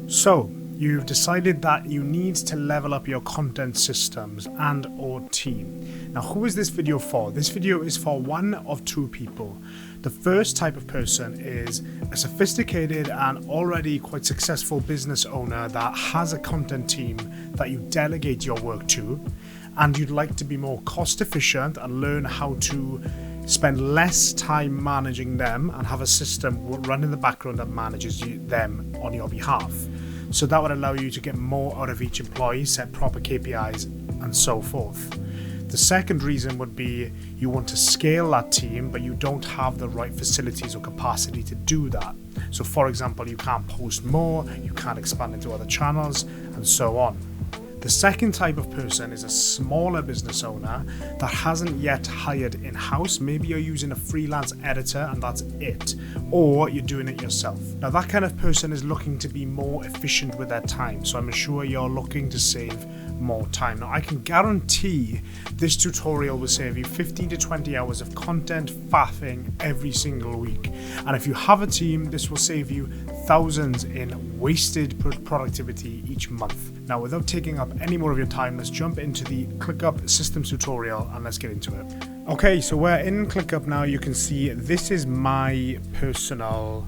So, you've decided that you need to level up your content systems and or team. Now, who is this video for? This video is for one of two people. The first type of person is a sophisticated and already quite successful business owner that has a content team that you delegate your work to, and you'd like to be more cost efficient and learn how to spend less time managing them and have a system run in the background that manages them on your behalf. So that would allow you to get more out of each employee, set proper KPIs, and so forth. The second reason would be you want to scale that team, but you don't have the right facilities or capacity to do that. So for example, you can't post more, you can't expand into other channels, and so on. The second type of person is a smaller business owner that hasn't yet hired in-house. Maybe you're using a freelance editor and that's it, or you're doing it yourself. Now that kind of person is looking to be more efficient with their time, so I'm sure you're looking to save more time. Now I can guarantee this tutorial will save you 15 to 20 hours of content faffing every single week, and if you have a team, this will save you thousands in wasted productivity each month. Now without taking up any more of your time, let's jump into the ClickUp systems tutorial and let's get into it. Okay, so we're in ClickUp now. You can see this is my personal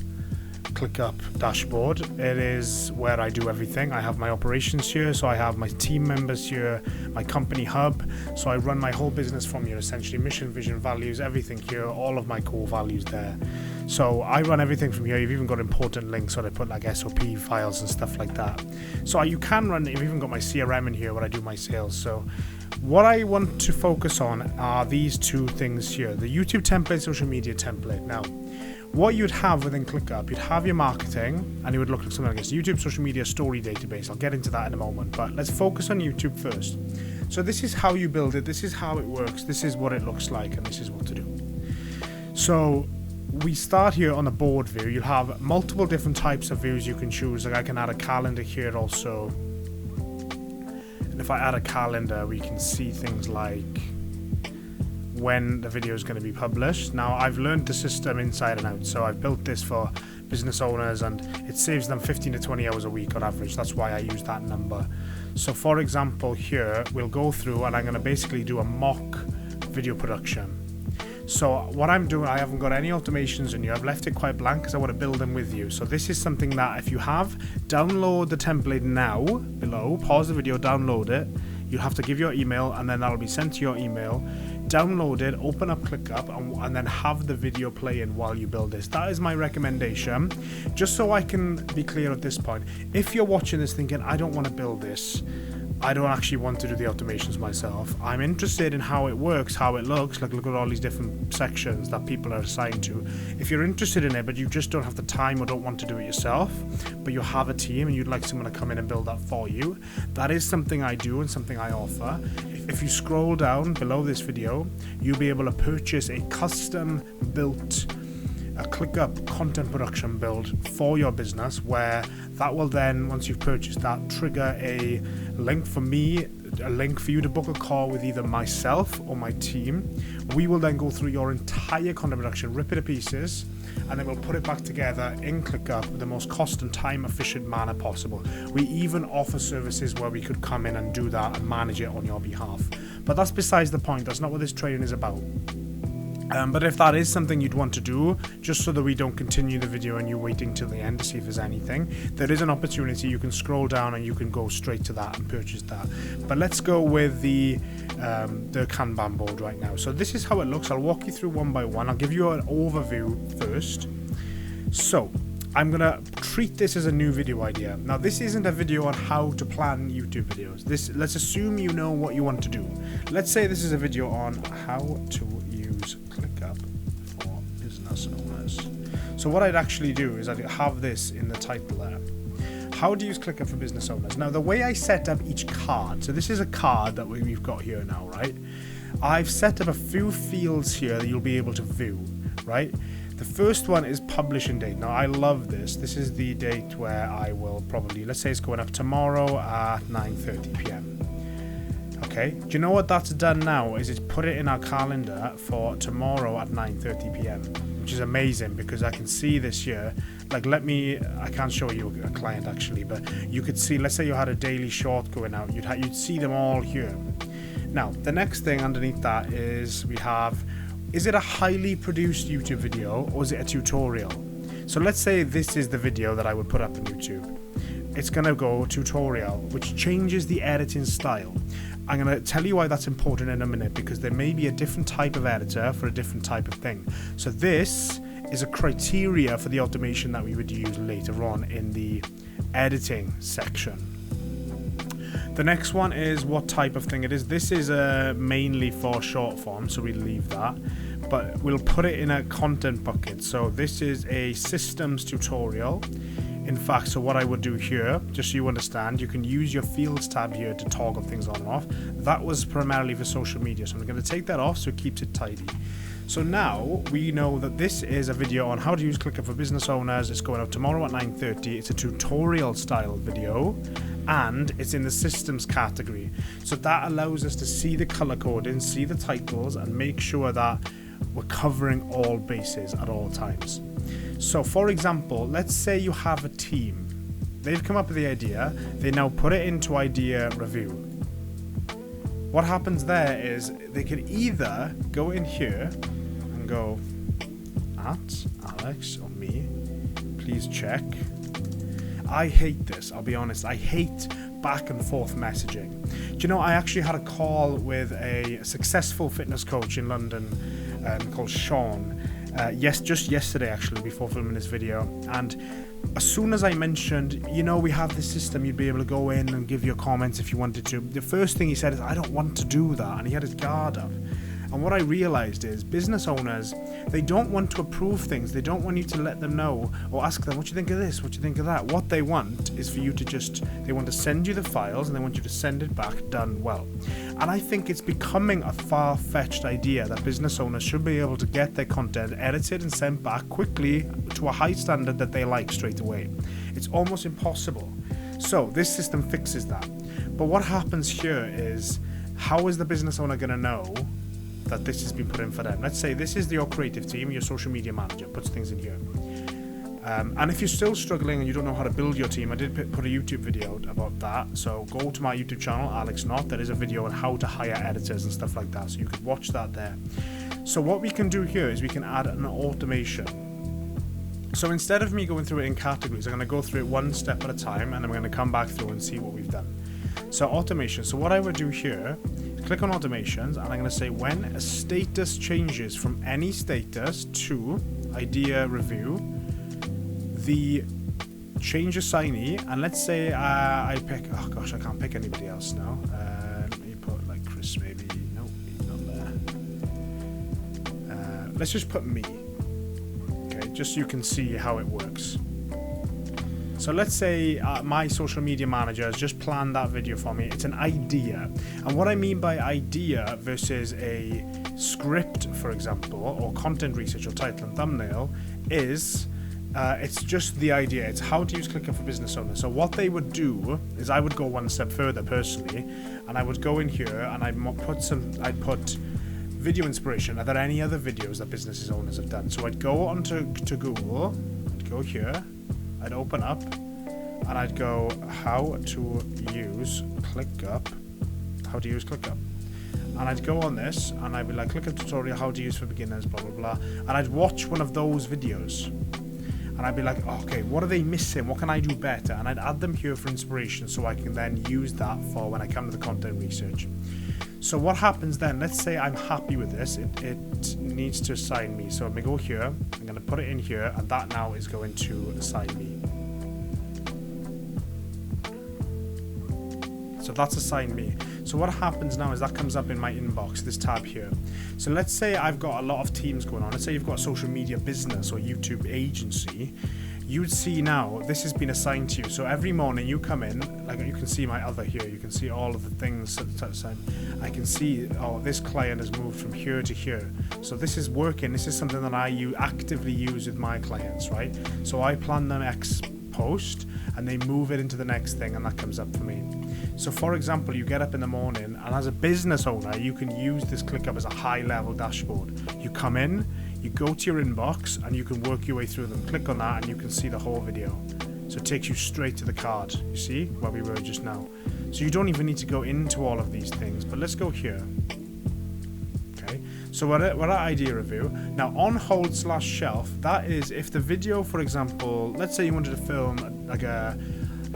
ClickUp dashboard. It is where I do everything. I have my operations here, so I have my team members here, my company hub, so I run my whole business from here, essentially mission, vision, values, everything here, all of my core values there. So I run everything from here. You've even got important links where I put like SOP files and stuff like that. So you can run, you've even got my CRM in here where I do my sales. So what I want to focus on are these two things here, the YouTube template, social media template. Now, what you'd have within ClickUp, you'd have your marketing, and it would look like something like this: YouTube social media story database. I'll get into that in a moment, but let's focus on YouTube first. So this is how you build it, this is how it works, this is what it looks like, and this is what to do. So we start here on the board view. You'll have multiple different types of views you can choose. Like I can add a calendar here also. And if I add a calendar, we can see things like when the video is going to be published. Now I've learned the system inside and out, so I've built this for business owners and it saves them 15 to 20 hours a week on average. That's why I use that number. So for example here, we'll go through and I'm going to basically do a mock video production. So what I'm doing, I haven't got any automations in here. I've left it quite blank because I want to build them with you. So this is something that if you have, download the template now below, pause the video, download it. You have to give your email and then that'll be sent to your email. Download it, open up ClickUp, and then have the video play in while you build this. That is my recommendation. Just so I can be clear at this point, if you're watching this thinking, I don't want to build this, I don't actually want to do the automations myself, I'm interested in how it works, how it looks, like look at all these different sections that people are assigned to. If you're interested in it, but you just don't have the time or don't want to do it yourself, but you have a team and you'd like someone to come in and build that for you, that is something I do and something I offer. If you scroll down below this video, you'll be able to purchase a custom built ClickUp content production build for your business, where that will then, once you've purchased that, trigger a link for me, a link for you to book a call with either myself or my team. We will then go through your entire content production, rip it to pieces, and then we'll put it back together in ClickUp with the most cost and time efficient manner possible. We even offer services where we could come in and do that and manage it on your behalf. But that's besides the point. That's not what this training is about. But if that is something you'd want to do, just so that we don't continue the video and you're waiting till the end to see if there's anything, there is an opportunity. You can scroll down and you can go straight to that and purchase that. But let's go with the Kanban board right now. So this is how it looks. I'll walk you through one by one. I'll give you an overview first. So I'm gonna treat this as a new video idea. Now this isn't a video on how to plan YouTube videos. Let's assume you know what you want to do. Let's say this is a video on how to use ClickUp for business owners. So what I'd actually do is I'd have this in the title there. How to use ClickUp for business owners. Now the way I set up each card, so this is a card that we've got here now, right? I've set up a few fields here that you'll be able to view, right? The first one is publishing date. Now I love this. This is the date where I will probably, let's say it's going up tomorrow at 9:30 p.m. Okay, do you know what that's done now? Is it's put it in our calendar for tomorrow at 9:30 p.m. which is amazing because I can see this here. Like, I can't show you a client actually, but you could see, let's say you had a daily short going out, you'd see them all here. Now, the next thing underneath that is is it a highly produced YouTube video or is it a tutorial? So let's say this is the video that I would put up on YouTube. It's going to go tutorial, which changes the editing style. I'm going to tell you why that's important in a minute, because there may be a different type of editor for a different type of thing. So this is a criteria for the automation that we would use later on in the editing section. The next one is what type of thing it is. This is mainly for short form, so we leave that, but we'll put it in a content bucket. So this is a systems tutorial. In fact, so what I would do here, just so you understand, you can use your fields tab here to toggle things on and off. That was primarily for social media, so I'm going to take that off so it keeps it tidy. So now we know that this is a video on how to use ClickUp for business owners. It's going out tomorrow at 9:30. It's a tutorial style video and it's in the systems category. So that allows us to see the color coding, see the titles, and make sure that we're covering all bases at all times. So for example, let's say you have a team. They've come up with the idea. They now put it into idea review. What happens there is they can either go in here and go at Alex or me, please check. I hate this, I'll be honest. I hate back and forth messaging. Do you know, I actually had a call with a successful fitness coach in London called Sean. Just yesterday actually, before filming this video, and as soon as I mentioned, we have this system, you'd be able to go in and give your comments if you wanted to, the first thing he said is, I don't want to do that, and he had his guard up. And what I realized is business owners, they don't want to approve things. They don't want you to let them know or ask them, what do you think of this? What do you think of that? What they want is for you to they want to send you the files and they want you to send it back done well. And I think it's becoming a far-fetched idea that business owners should be able to get their content edited and sent back quickly to a high standard that they like straight away. It's almost impossible. So this system fixes that. But what happens here is, how is the business owner going to know that this has been put in for them? Let's say this is your creative team, your social media manager puts things in here. And if you're still struggling and you don't know how to build your team, I did put a YouTube video about that. So go to my YouTube channel, Alex Knott. There is a video on how to hire editors and stuff like that. So you could watch that there. So what we can do here is we can add an automation. So instead of me going through it in categories, I'm going to go through it one step at a time, and I'm going to come back through and see what we've done. So automation. So what I would do here, click on automations, and I'm going to say when a status changes from any status to idea review, the change assignee, and let's say I pick, oh gosh, I can't pick anybody else now. Let me put like Chris maybe. No, he's not there. Let's just put me. Okay, just so you can see how it works. So let's say my social media manager has just planned that video for me. It's an idea. And what I mean by idea versus a script, for example, or content research or title and thumbnail is it's just the idea. It's how to use ClickUp for business owners. So what they would do is I would go one step further personally, and I would go in here and I'd put video inspiration. Are there any other videos that business owners have done? So I'd go onto Google, I'd go here, I'd open up, and I'd go how to use ClickUp, and I'd go on this, and I'd be like ClickUp tutorial, how to use for beginners, blah blah blah, and I'd watch one of those videos, and I'd be like, okay, what are they missing? What can I do better? And I'd add them here for inspiration, so I can then use that for when I come to the content research. So what happens then? Let's say I'm happy with this. It needs to assign me. So I'm going to go here. I'm going to put it in here, and that now is going to assign me. So that's assigned me. So what happens now is that comes up in my inbox, this tab here. So let's say I've got a lot of teams going on. Let's say you've got a social media business or YouTube agency. You'd see now this has been assigned to you. So every morning you come in, like you can see my other here. You can see all of the things. I can see, oh, this client has moved from here to here. So this is working. This is something that I actively use with my clients, right? So I plan them X post and they move it into the next thing, and that comes up for me. So for example, you get up in the morning, and as a business owner, you can use this ClickUp as a high level dashboard. You come in, you go to your inbox and you can work your way through them. Click on that and you can see the whole video. So it takes you straight to the card, you see, where we were just now. So you don't even need to go into all of these things, but let's go here. Okay, so we're at idea review. Now on hold / shelf, that is if the video, for example, let's say you wanted to film like a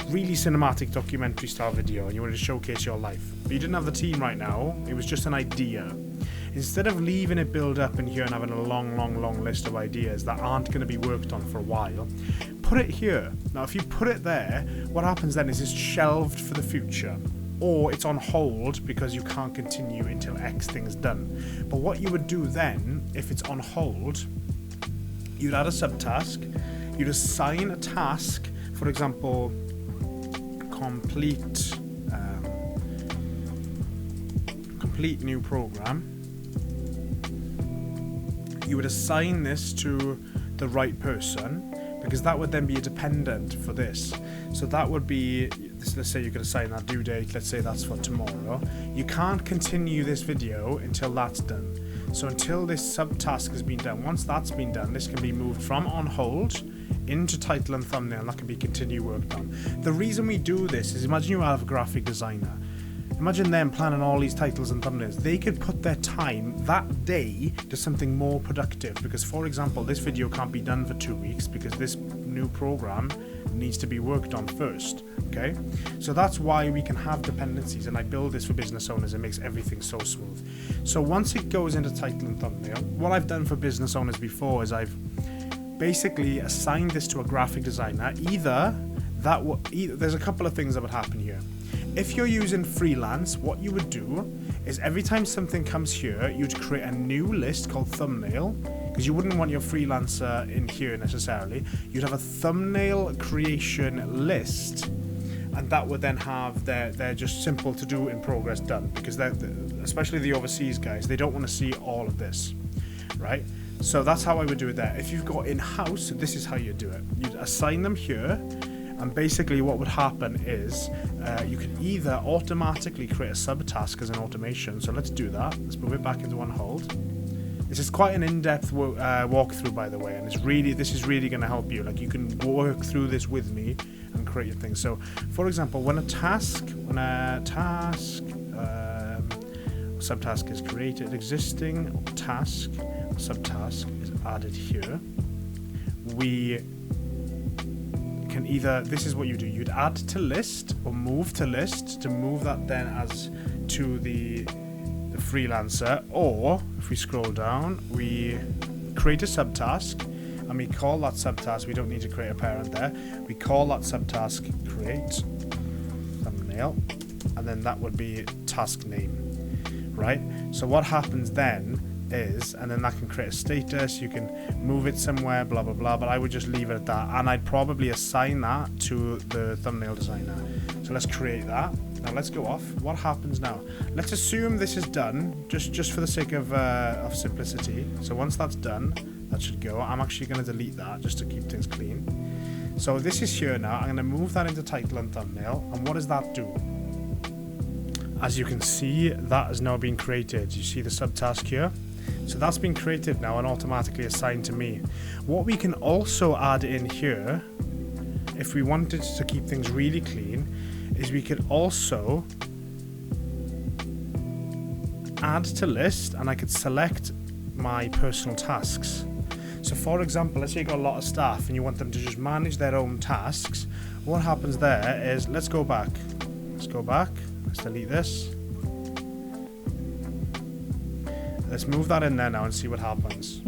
really cinematic documentary style video and you wanted to showcase your life, but you didn't have the team right now, it was just an idea. Instead of leaving it build up in here and having a long list of ideas that aren't going to be worked on for a while, put it here. Now if you put it there, what happens then is it's shelved for the future, or it's on hold because you can't continue until X thing's done. But what you would do then, if it's on hold, you'd add a subtask, you'd assign a task, for example, complete new program. You would assign this to the right person, because that would then be a dependent for this. So that would be, let's say you could assign that due date, let's say that's for tomorrow. You can't continue this video until that's done. So until this subtask has been done, once that's been done, this can be moved from on hold into title and thumbnail, and that can be continue worked on. The reason we do this is, imagine you have a graphic designer. Imagine them planning all these titles and thumbnails. They could put their time that day to something more productive, because for example, this video can't be done for 2 weeks because this new program needs to be worked on first. Okay, so that's why we can have dependencies, and I build this for business owners. It makes everything so smooth. So once it goes into title and thumbnail, what I've done for business owners before is I've basically assigned this to a graphic designer. There's a couple of things that would happen here. If you're using freelance, what you would do is every time something comes here, you'd create a new list called thumbnail, because you wouldn't want your freelancer in here necessarily. You'd have a thumbnail creation list, and that would then have they're just simple to do in progress done, because especially the overseas guys, they don't want to see all of this, right? So that's how I would do it there. If you've got in-house, this is how you do it. You'd assign them here, and basically what would happen is you can either automatically create a subtask as an automation. So let's do that. Let's move it back into on hold. This is quite an in-depth walkthrough, by the way, and this is really going to help you. Like, you can work through this with me and create your thing. So for example, when a subtask is created, existing task subtask is added here, we can either, this is what you do, you'd add to list or move to list to move that then as to the freelancer, or if we scroll down, we create a subtask and we call that subtask, we don't need to create a parent there, we call that subtask create thumbnail, and then that would be task name, right? So what happens then is, and then that can create a status, you can move it somewhere, blah blah blah, but I would just leave it at that, and I'd probably assign that to the thumbnail designer. So let's create that. Now let's go off. What happens now? Let's assume this is done, just for the sake of simplicity. So once that's done, that should go. I'm actually going to delete that just to keep things clean. So this is here now. I'm going to move that into title and thumbnail, and what does that do? As you can see, that has now been created. You see the subtask here? So that's been created now and automatically assigned to me. What we can also add in here, if we wanted to keep things really clean, is we could also add to list, and I could select my personal tasks. So for example, let's say you've got a lot of staff and you want them to just manage their own tasks. What happens there is, let's go back. Let's delete this. Let's move that in there now and see what happens.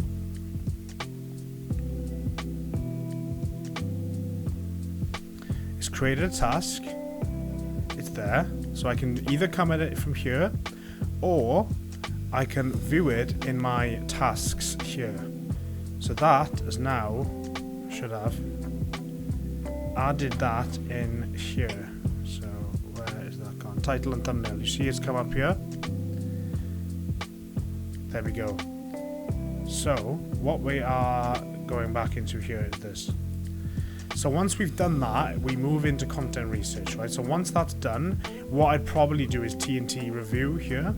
It's created a task. It's there. So I can either come at it from here, or I can view it in my tasks here. So that is now, should have added that in here. So where is that gone? Title and thumbnail. You see it's come up here. There we go. So what we are going back into here is this. So once we've done that, we move into content research, right? So once that's done, what I'd probably do is TNT review here.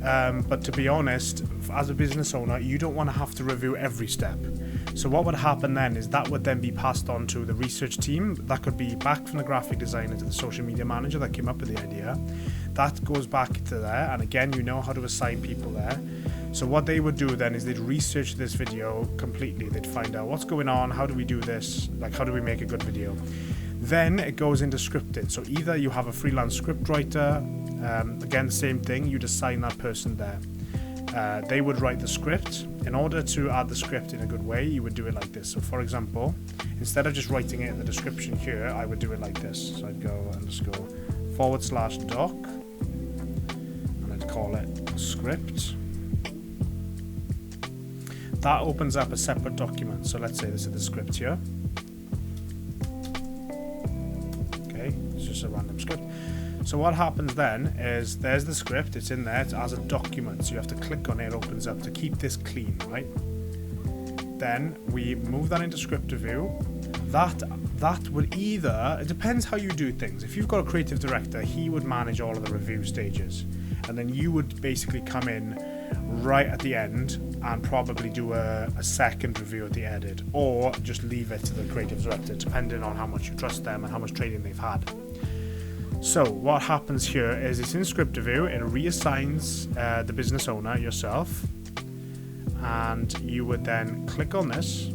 But to be honest, as a business owner, you don't want to have to review every step. So what would happen then is that would then be passed on to the research team. That could be back from the graphic designer to the social media manager that came up with the idea. That goes back to there, and again, you know how to assign people there. So what they would do then is they'd research this video completely. They'd find out what's going on, how do we do this, like how do we make a good video. Then it goes into scripting. So either you have a freelance script writer, again, the same thing, you'd assign that person there. They would write the script. In order to add the script in a good way, you would do it like this. So for example, instead of just writing it in the description here, I would do it like this. So I'd go _doc, and I'd call it script. That opens up a separate document. So let's say this is the script here. Okay, it's just a random script. So what happens then is there's the script, it's in there, it's as a document, so you have to click on it, it opens up to keep this clean, right? Then we move that into script review. That would either, it depends how you do things. If you've got a creative director, he would manage all of the review stages, and then you would basically come in right at the end and probably do a second review at the edit, or just leave it to the creative director, depending on how much you trust them and how much training they've had. So what happens here is it's in script review, it reassigns the business owner, yourself, and you would then click on this.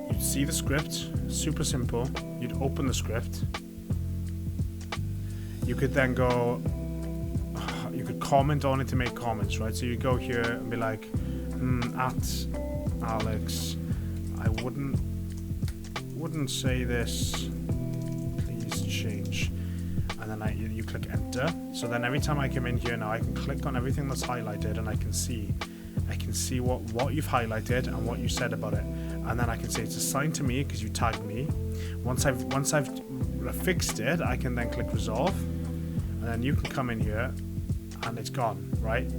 You'd see the script, super simple. You'd open the script. You could then go, you could comment on it to make comments, right? So you go here and be like, at Alex, I wouldn't say this, change, and then you click enter. So then every time I come in here now, I can click on everything that's highlighted, and I can see what you've highlighted and what you said about it, and then I can say it's assigned to me because you tagged me. Once I've fixed it, I can then click resolve, and then you can come in here and it's gone, right?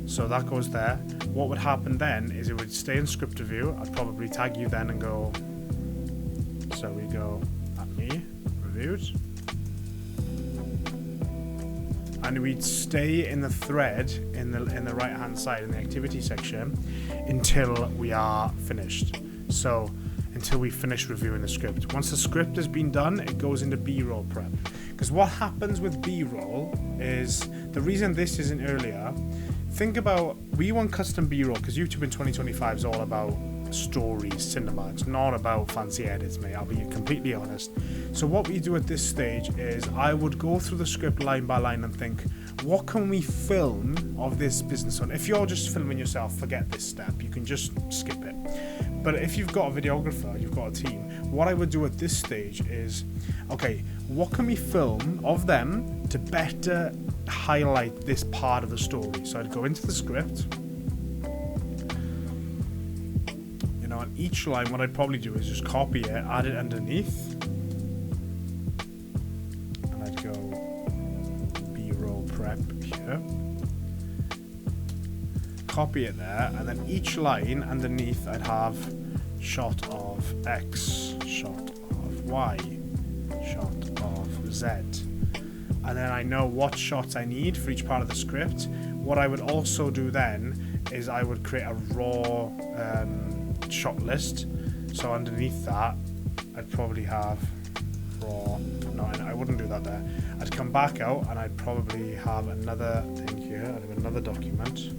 So that goes there. What would happen then is it would stay in script review. I'd probably tag you then and go, so we go at me reviewed, and we'd stay in the thread in the right hand side in the activity section until we are finished. So until we finish reviewing the script. Once the script has been done, it goes into B-roll prep. Because what happens with B-roll is, the reason this isn't earlier, think about, we want custom B-roll because YouTube in 2025 is all about stories, cinema. It's not about fancy edits, mate. I'll be completely honest. So what we do at this stage is I would go through the script line by line and think, what can we film of this business on? If you're just filming yourself, forget this step. You can just skip it. But if you've got a videographer, you've got a team, what I would do at this stage is, okay, what can we film of them to better highlight this part of the story? So I'd go into the script. On each line, what I'd probably do is just copy it, add it underneath, and I'd go B-roll prep here, copy it there, and then each line underneath I'd have shot of X, shot of Y, shot of Z, and then I know what shots I need for each part of the script. What I would also do then is I would create a raw shot list. So underneath that I'd probably have raw, no, I wouldn't do that there. I'd come back out and I'd probably have another thing here. I'd have another document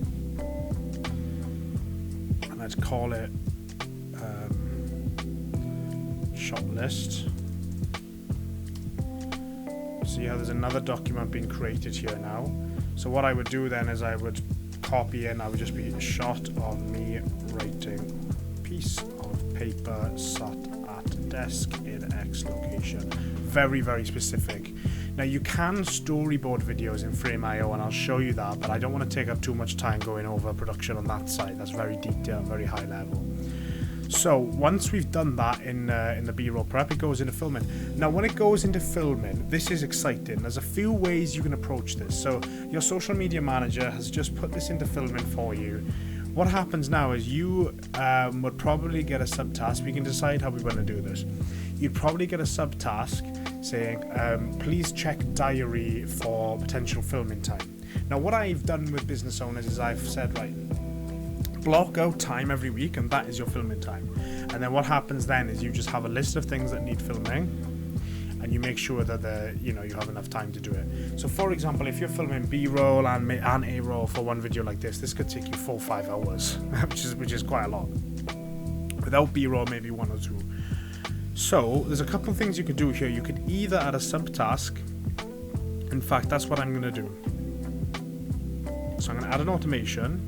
and I'd call it shot list. See how there's another document being created here now. So what I would do then is I would copy in, I would just be a shot of me writing piece of paper sat at desk in X location. Very, very specific. Now you can storyboard videos in Frame.io and I'll show you that, but I don't want to take up too much time going over production on that side. That's very detailed, very high level. So once we've done that in the B-roll prep, it goes into filming. Now when it goes into filming, this is exciting. There's a few ways you can approach this. So your social media manager has just put this into filming for you. What happens now is you would probably get a subtask. We can decide how we want to do this. You'd probably get a subtask saying, please check diary for potential filming time. Now, what I've done with business owners is I've said, right, block out time every week, and that is your filming time. And then what happens then is you just have a list of things that need filming, and you make sure that you have enough time to do it. So, for example, if you're filming B-roll and A-roll for one video like this could take you 4 or 5 hours, which is quite a lot. Without B-roll, maybe 1 or 2. So there's a couple of things you could do here. You could either add a subtask. In fact, that's what I'm going to do. So I'm going to add an automation.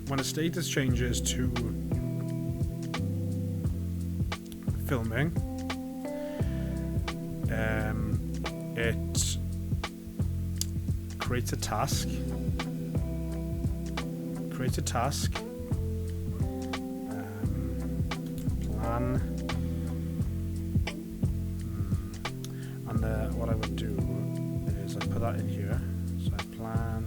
When the status changes to filming, it creates a task. Plan. And what I would do is I put that in here. So I plan.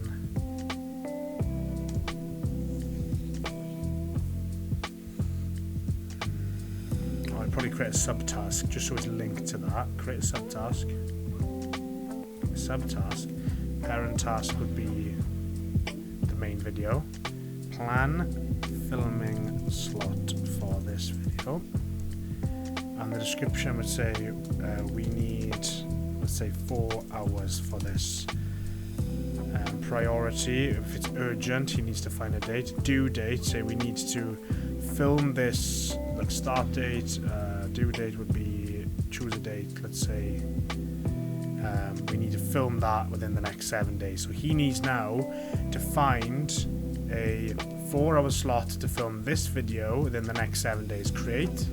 I'd probably create a subtask just so it's linked to that. Create a subtask. Parent task would be the main video. Plan filming slot for this video. And the description would say we need, let's say, 4 hours for this. Priority, if it's urgent, he needs to find a date. Due date, say we need to film this, like start date. Due date would be, choose a date, let's say we need to film that within the next 7 days. So he needs now to find a 4-hour slot to film this video within the next 7 days. Create.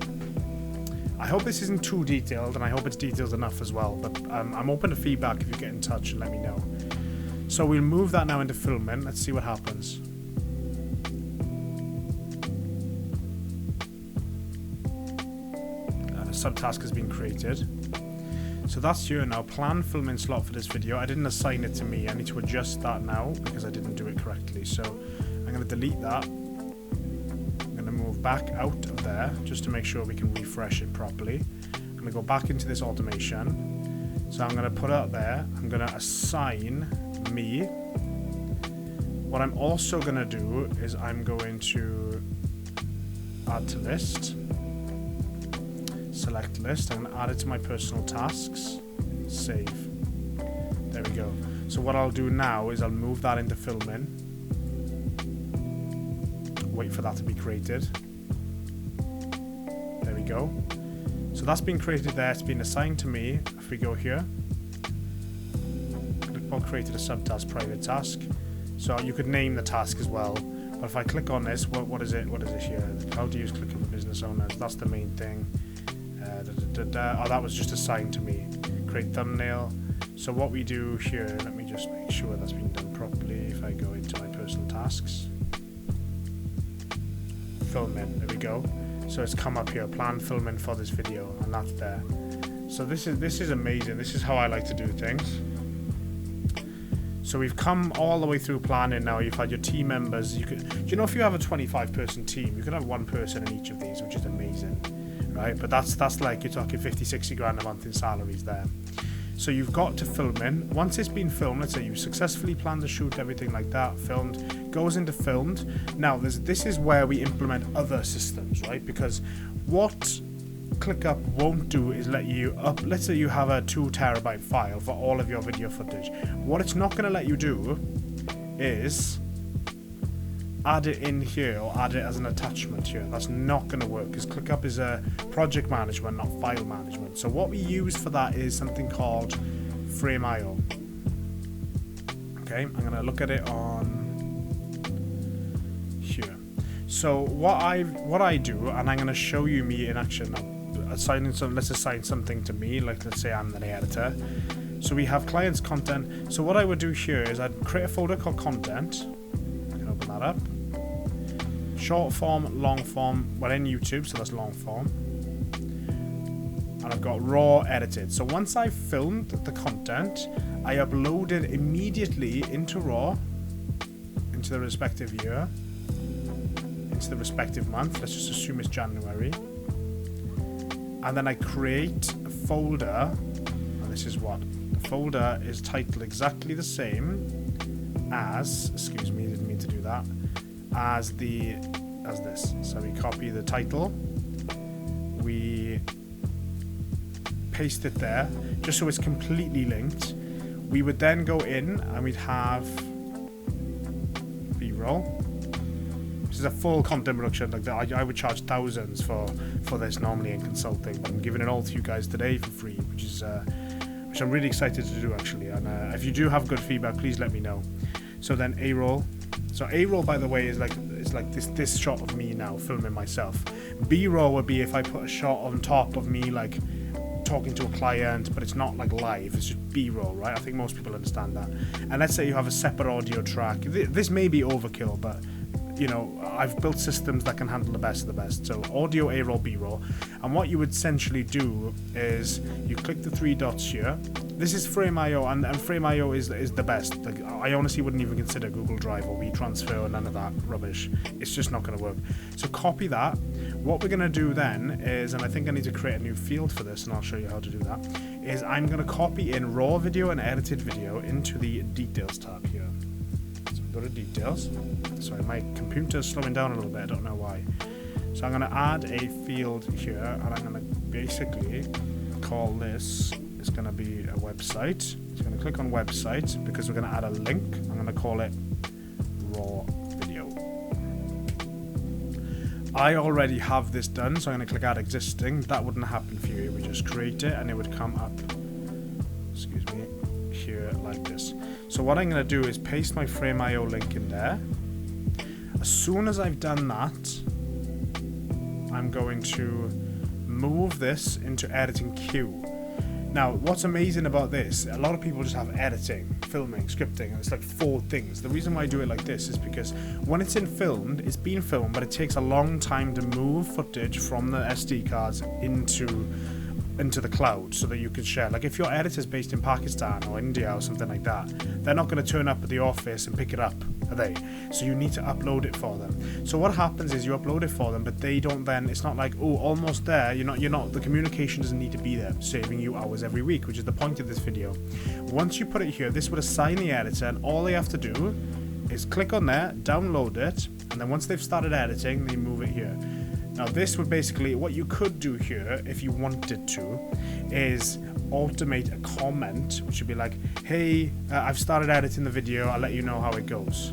I hope this isn't too detailed, and I hope it's detailed enough as well, but I'm open to feedback if you get in touch and let me know. So we'll move that now into filming. Let's see what happens. The subtask has been created. So that's here now. Plan filming slot for this video. I didn't assign it to me. I need to adjust that now because I didn't do it correctly. So I'm going to delete that. I'm going to move back out of there just to make sure we can refresh it properly. I'm going to go back into this automation. So I'm going to put it out there. I'm going to assign me. What I'm also going to do is I'm going to add to list. Select list. I'm going to add it to my personal tasks. Save. There we go. So what I'll do now is I'll move that into filming. Wait for that to be created. There we go. So that's been created there. It's been assigned to me. If we go here, Clickbot created a subtask private task. So you could name the task as well. But if I click on this, what is it? What is it here? How to use Clickbot for business owners. That's the main thing. Oh, that was just assigned to me. Create thumbnail. So what we do here, let me just make sure that's been done properly. If I go into my personal tasks, filming, there we go. So it's come up here, plan filming for this video, and that's there. So this is amazing. This is how I like to do things. So we've come all the way through planning now. You've had your team members. Do you know, if you have a 25-person team, you could have one person in each of these, which is amazing, right? But that's like, you're talking 50, 60 grand a month in salaries there. So you've got to film in. Once it's been filmed, let's say you successfully planned the shoot, everything like that, filmed, goes into filmed. Now, this is where we implement other systems, right? Because what ClickUp won't do is let you up, let's say you have a 2 terabyte file for all of your video footage. What it's not going to let you do is add it in here or add it as an attachment here. That's not going to work because ClickUp is a project management, not file management. So what we use for that is something called Frame.io. Okay, I'm going to look at it on here. So what I do, and I'm going to show you me in action now. Let's assign something to me, like let's say I'm the editor. So we have clients content. So what I would do here is I'd create a folder called content. I can open that up. Short form, long form, we're in YouTube, so that's long form. And I've got raw edited. So once I've filmed the content, I upload it immediately into raw, into the respective year, into the respective month. Let's just assume it's January. And then I create a folder, and this is what the folder is titled exactly the same as, excuse me, didn't mean to do that, as this. So we copy the title, we paste it there just so it's completely linked. We would then go in and we'd have B-roll. This is a full content production. Like that, I would charge thousands for this normally in consulting, but I'm giving it all to you guys today for free, which I'm really excited to do actually. And if you do have good feedback, please let me know. So then A-roll. So A-roll, by the way, is like this shot of me now filming myself. B-roll would be if I put a shot on top of me like talking to a client, but it's not like live, it's just B-roll, right? I think most people understand that. And let's say you have a separate audio track. This may be overkill, but you know, I've built systems that can handle the best of the best. So audio, A-roll, B-roll. And what you would essentially do is you click the three dots here. This is Frame.io, and Frame.io is the best. Like, I honestly wouldn't even consider Google Drive or WeTransfer or none of that rubbish. It's just not going to work. So copy that. What we're going to do then is, and I think I need to create a new field for this, and I'll show you how to do that, is I'm going to copy in raw video and edited video into the details tab here. So go to details. Sorry, my computer's slowing down a little bit, I don't know why. So I'm going to add a field here, and I'm going to basically call this, it's going to be a website. So I'm going to click on website because we're going to add a link. I'm going to call it raw video. I already have this done, so I'm going to click add existing. That wouldn't happen for you. We just create it and it would come up, excuse me, here like this. So what I'm going to do is paste my Frame.io link in there. As soon as I've done that, I'm going to move this into editing queue. Now, what's amazing about this, a lot of people just have editing, filming, scripting, and it's like 4 things. The reason why I do it like this is because when it's it's being filmed, but it takes a long time to move footage from the SD cards into the cloud so that you can share. Like if your editor's based in Pakistan or India or something like that, they're not going to turn up at the office and pick it up, are they? So you need to upload it for them. So what happens is you upload it for them, but they don't then, it's not like, oh, almost there, you're not, the communication doesn't need to be there, saving you hours every week, which is the point of this video. Once you put it here, this would assign the editor, and all they have to do is click on there, download it, and then once they've started editing, they move it here. Now this would basically, what you could do here, if you wanted to, is automate a comment, which would be like, hey, I've started editing the video, I'll let you know how it goes.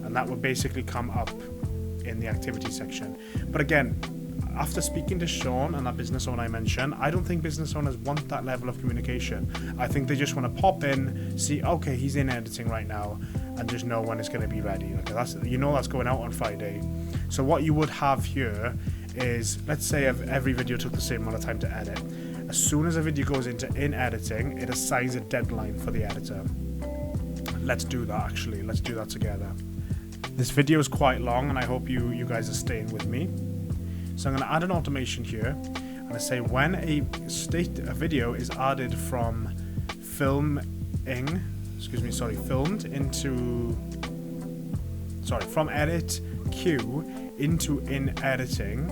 And that would basically come up in the activity section. But again, after speaking to Sean and that business owner I mentioned, I don't think business owners want that level of communication. I think they just want to pop in, see, okay, he's in editing right now, and just know when it's going to be ready. Like that's going out on Friday. So what you would have here is, let's say every video took the same amount of time to edit. As soon as a video goes into in editing, it assigns a deadline for the editor. Let's do that actually. Let's do that together. This video is quite long, and I hope you guys are staying with me. So I'm going to add an automation here, and I say when a video is added from from edit queue into in editing,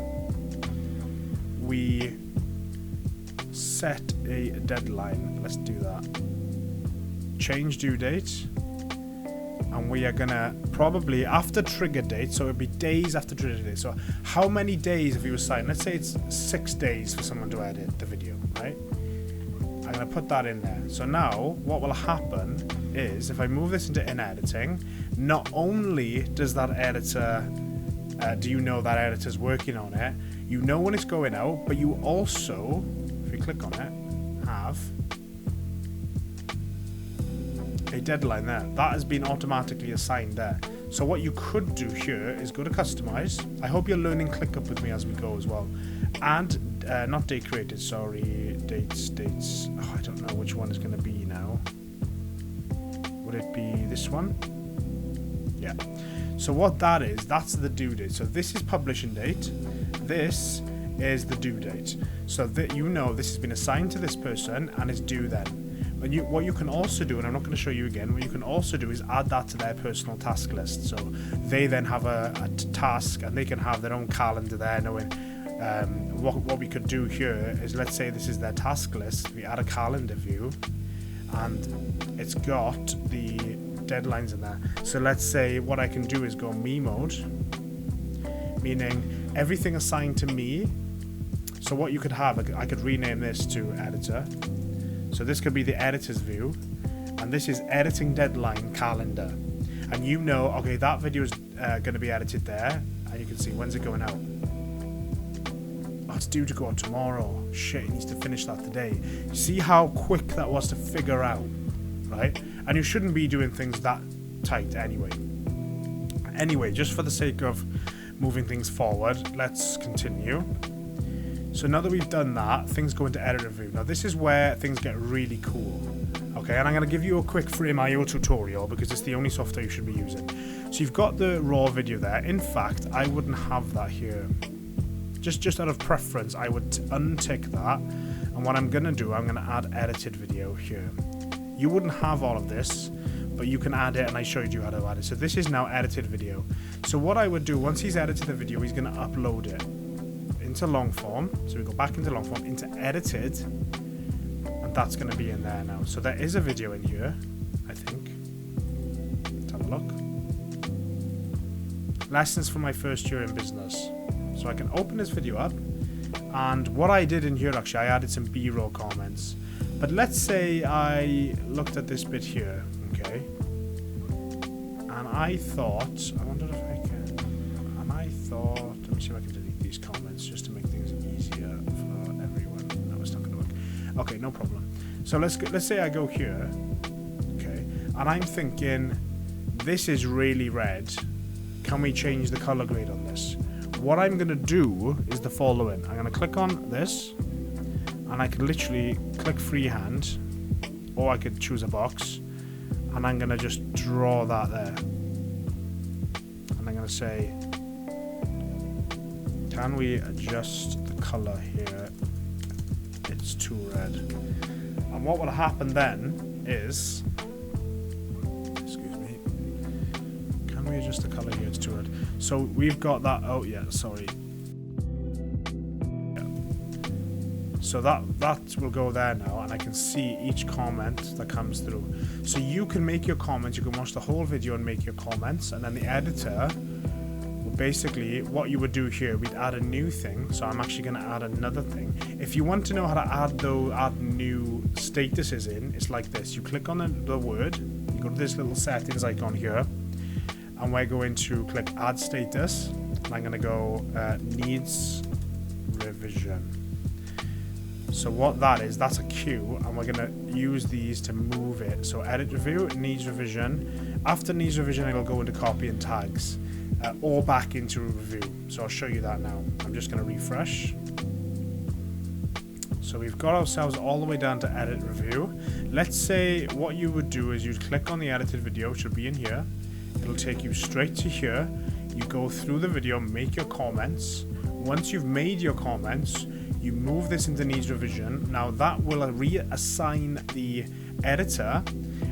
we set a deadline. Let's do that. Change due date. And we are gonna probably after trigger date, so it'll be days after trigger date. So how many days have you assigned? Let's say it's 6 days for someone to edit the video, right? I'm gonna put that in there. So now what will happen is if I move this into in editing, not only does that editor, do you know that editor's working on it, you know when it's going out, but you also, if you click on it, have a deadline there. That has been automatically assigned there. So what you could do here is go to customize. I hope you're learning ClickUp with me as we go as well. And not date created, sorry, dates. Oh, I don't know which one is going to be now. Would it be this one? Yeah. So what that is, that's the due date. So this is publishing date. This is the due date. So that you know this has been assigned to this person and it's due then. And what you can also do, and I'm not going to show you again, what you can also do is add that to their personal task list. So they then have a task, and they can have their own calendar there, knowing what we could do here is, let's say this is their task list, we add a calendar view and it's got the deadlines in there. So let's say what I can do is go me mode, meaning everything assigned to me. So what you could have, I could rename this to editor. So this could be the editor's view, and this is editing deadline calendar. And you know, okay, that video is going to be edited there, and you can see when's it going out. Oh, it's due to go out tomorrow. Shit, he needs to finish that today. You see how quick that was to figure out, right? And you shouldn't be doing things that tight anyway. Anyway, just for the sake of moving things forward, let's continue. So now that we've done that, things go into editor view. Now this is where things get really cool. Okay, and I'm going to give you a quick Frame.io tutorial because it's the only software you should be using. So you've got the raw video there. In fact, I wouldn't have that here. Just out of preference, I would untick that. And what I'm going to do, I'm going to add edited video here. You wouldn't have all of this, but you can add it, and I showed you how to add it. So this is now edited video. So what I would do, once he's edited the video, he's going to upload it into long form. So we go back into long form, into edited, and that's going to be in there now. So there is a video in here, I think. Let's have a look. Lessons from my first year in business. So I can open this video up, and what I did in here, actually, I added some B-roll comments. But let's say I looked at this bit here, okay, and I thought, I wonder if I can, and I thought, let me see if I can delete these comments just to make things easier for everyone. No, it's not going to work. Okay, no problem. So let's say I go here, okay, and I'm thinking, this is really red. Can we change the color grade on this? What I'm going to do is the following. I'm going to click on this, and I can literally click freehand, or I could choose a box, and I'm going to just draw that there. And I'm going to say, can we adjust the color here? It's too red. And what will happen then is, excuse me, can we adjust the color here? It's too red. So we've got that, oh yeah, sorry. So that will go there now, and I can see each comment that comes through. So you can make your comments, you can watch the whole video and make your comments, and then the editor will basically, what you would do here, we'd add a new thing. So I'm actually going to add another thing. If you want to know how to add new statuses in, it's like this. You click on the word, you go to this little settings icon here, and we're going to click add status, and I'm going to go needs revision. So what that is, that's a queue, and we're going to use these to move it. So edit review, needs revision. After needs revision, it'll go into copy and tags, or back into review. So I'll show you that now. I'm just going to refresh. So we've got ourselves all the way down to edit review. Let's say what you would do is you'd click on the edited video, which will be in here. It'll take you straight to here. You go through the video, make your comments. Once you've made your comments, you move this into needs revision. Now that will reassign the editor,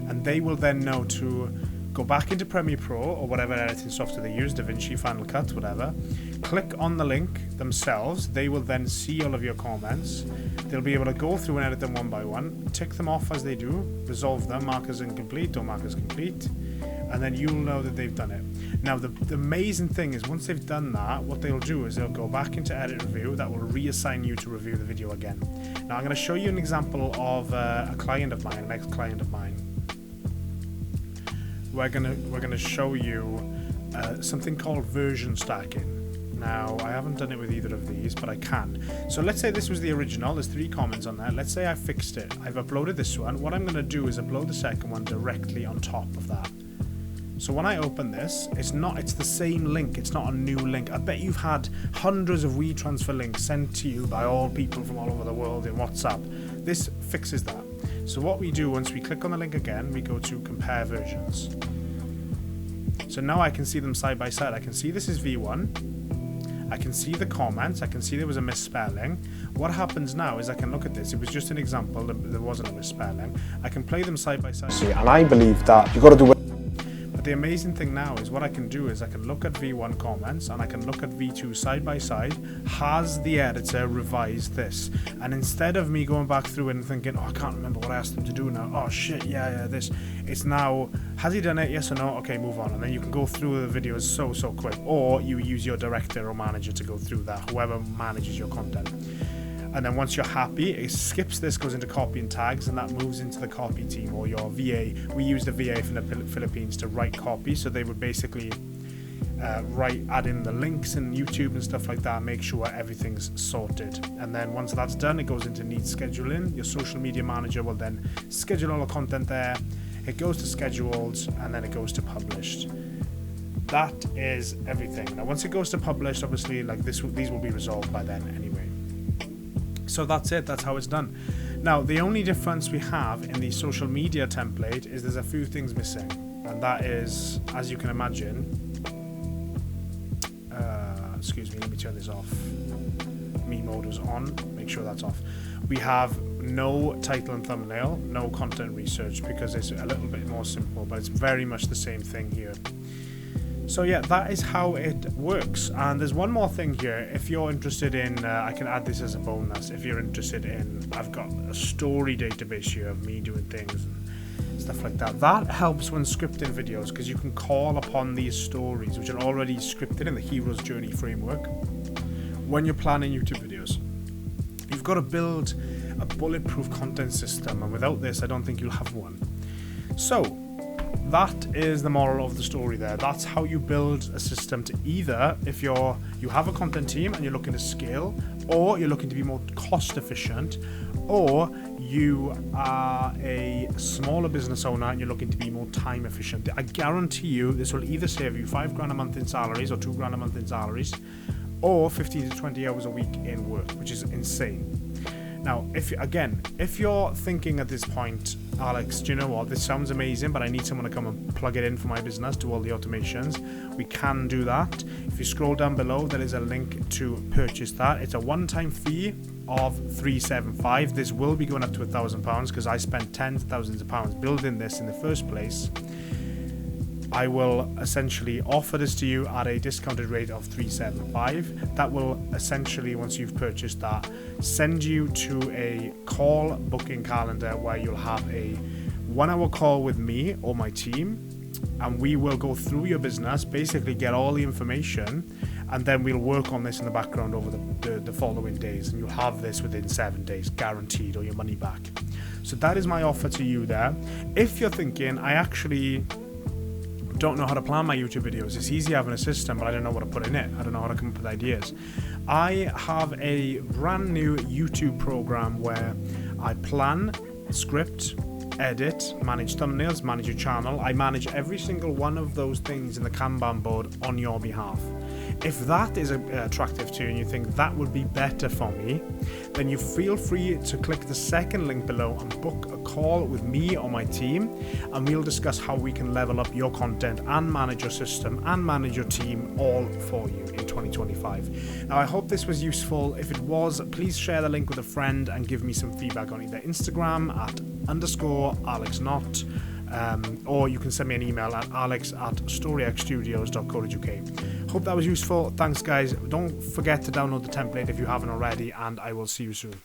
and they will then know to go back into Premiere Pro or whatever editing software they use, DaVinci, Final Cut, whatever. Click on the link themselves. They will then see all of your comments. They'll be able to go through and edit them one by one, tick them off as they do, resolve them, mark as incomplete or mark as complete, and then you'll know that they've done it. Now the amazing thing is, once they've done that, what they'll do is they'll go back into edit review. That will reassign you to review the video again. Now I'm going to show you an example of a client of mine, an ex-client of mine. We're gonna show you something called version stacking. Now I haven't done it with either of these, but I can. So let's say this was the original. There's 3 comments on there. Let's say I fixed it. I've uploaded this one. What I'm gonna do is upload the second one directly on top of that. So when I open this, it's the same link. It's not a new link. I bet you've had hundreds of WeTransfer links sent to you by all people from all over the world in WhatsApp. This fixes that. So what we do, once we click on the link again, we go to compare versions. So now I can see them side by side. I can see this is V1. I can see the comments. I can see there was a misspelling. What happens now is I can look at this. It was just an example. There wasn't a misspelling. I can play them side by side. And I believe that you've got to do it. But the amazing thing now is what I can do is I can look at V1 comments and I can look at V2 side by side. Has the editor revised this? And instead of me going back through it and thinking, oh, I can't remember what I asked them to do now. Oh shit, yeah, this. It's now, has he done it? Yes or no? Okay, move on. And then you can go through the videos so quick. Or you use your director or manager to go through that, whoever manages your content. And then once you're happy, it skips this, goes into copy and tags, and that moves into the copy team or your VA. We use the VA from the Philippines to write copy, so they would basically add in the links and YouTube and stuff like that, make sure everything's sorted. And then once that's done, it goes into needs scheduling. Your social media manager will then schedule all the content there. It goes to scheduled, and then it goes to published. That is everything. Now, once it goes to published, obviously, like these will be resolved by then anyway. So that's it, that's how it's done. Now, the only difference we have in the social media template is there's a few things missing. And that is, as you can imagine, excuse me, let me turn this off. Me mode was on, make sure that's off. We have no title and thumbnail, no content research, because it's a little bit more simple, but it's very much the same thing here. So yeah, that is how it works. And there's one more thing here. If you're interested in, I can add this as a bonus. If you're interested in, I've got a story database here of me doing things and stuff like that. That helps when scripting videos, because you can call upon these stories, which are already scripted in the Hero's Journey framework, when you're planning YouTube videos. You've got to build a bulletproof content system, and without this, I don't think you'll have one. So that is the moral of the story there. That's how you build a system to either, if you have a content team and you're looking to scale, or you're looking to be more cost efficient, or you are a smaller business owner and you're looking to be more time efficient. I guarantee you this will either save you $5,000 a month in salaries or $2,000 a month in salaries, or 15 to 20 hours a week in work, which is insane. Now, if you're thinking at this point, Alex, do you know what, this sounds amazing, but I need someone to come and plug it in for my business, do all the automations, we can do that. If you scroll down below, there is a link to purchase that. It's a one-time fee of $375. This will be going up to £1,000 because I spent tens of thousands of pounds building this in the first place. I will essentially offer this to you at a discounted rate of $375. That will essentially, once you've purchased that, send you to a call booking calendar where you'll have a 1 hour call with me or my team, and we will go through your business, basically get all the information, and then we'll work on this in the background over the following days, and you'll have this within 7 days, guaranteed, or your money back. So that is my offer to you there. If you're thinking, I actually don't know how to plan my YouTube videos, it's easy having a system, but I don't know what to put in it, I don't know how to come up with ideas, I have a brand new YouTube program where I plan, script, edit, manage thumbnails, manage your channel. I manage every single one of those things in the Kanban board on your behalf. If that is attractive to you and you think that would be better for me, then you feel free to click the second link below and book a call with me or my team, and we'll discuss how we can level up your content and manage your system and manage your team all for you in 2025. Now, I hope this was useful. If it was, please share the link with a friend and give me some feedback on either Instagram at _AlexNott, or you can send me an email at alex@storyxstudios.co.uk. Hope that was useful. Thanks, guys. Don't forget to download the template if you haven't already, and I will see you soon.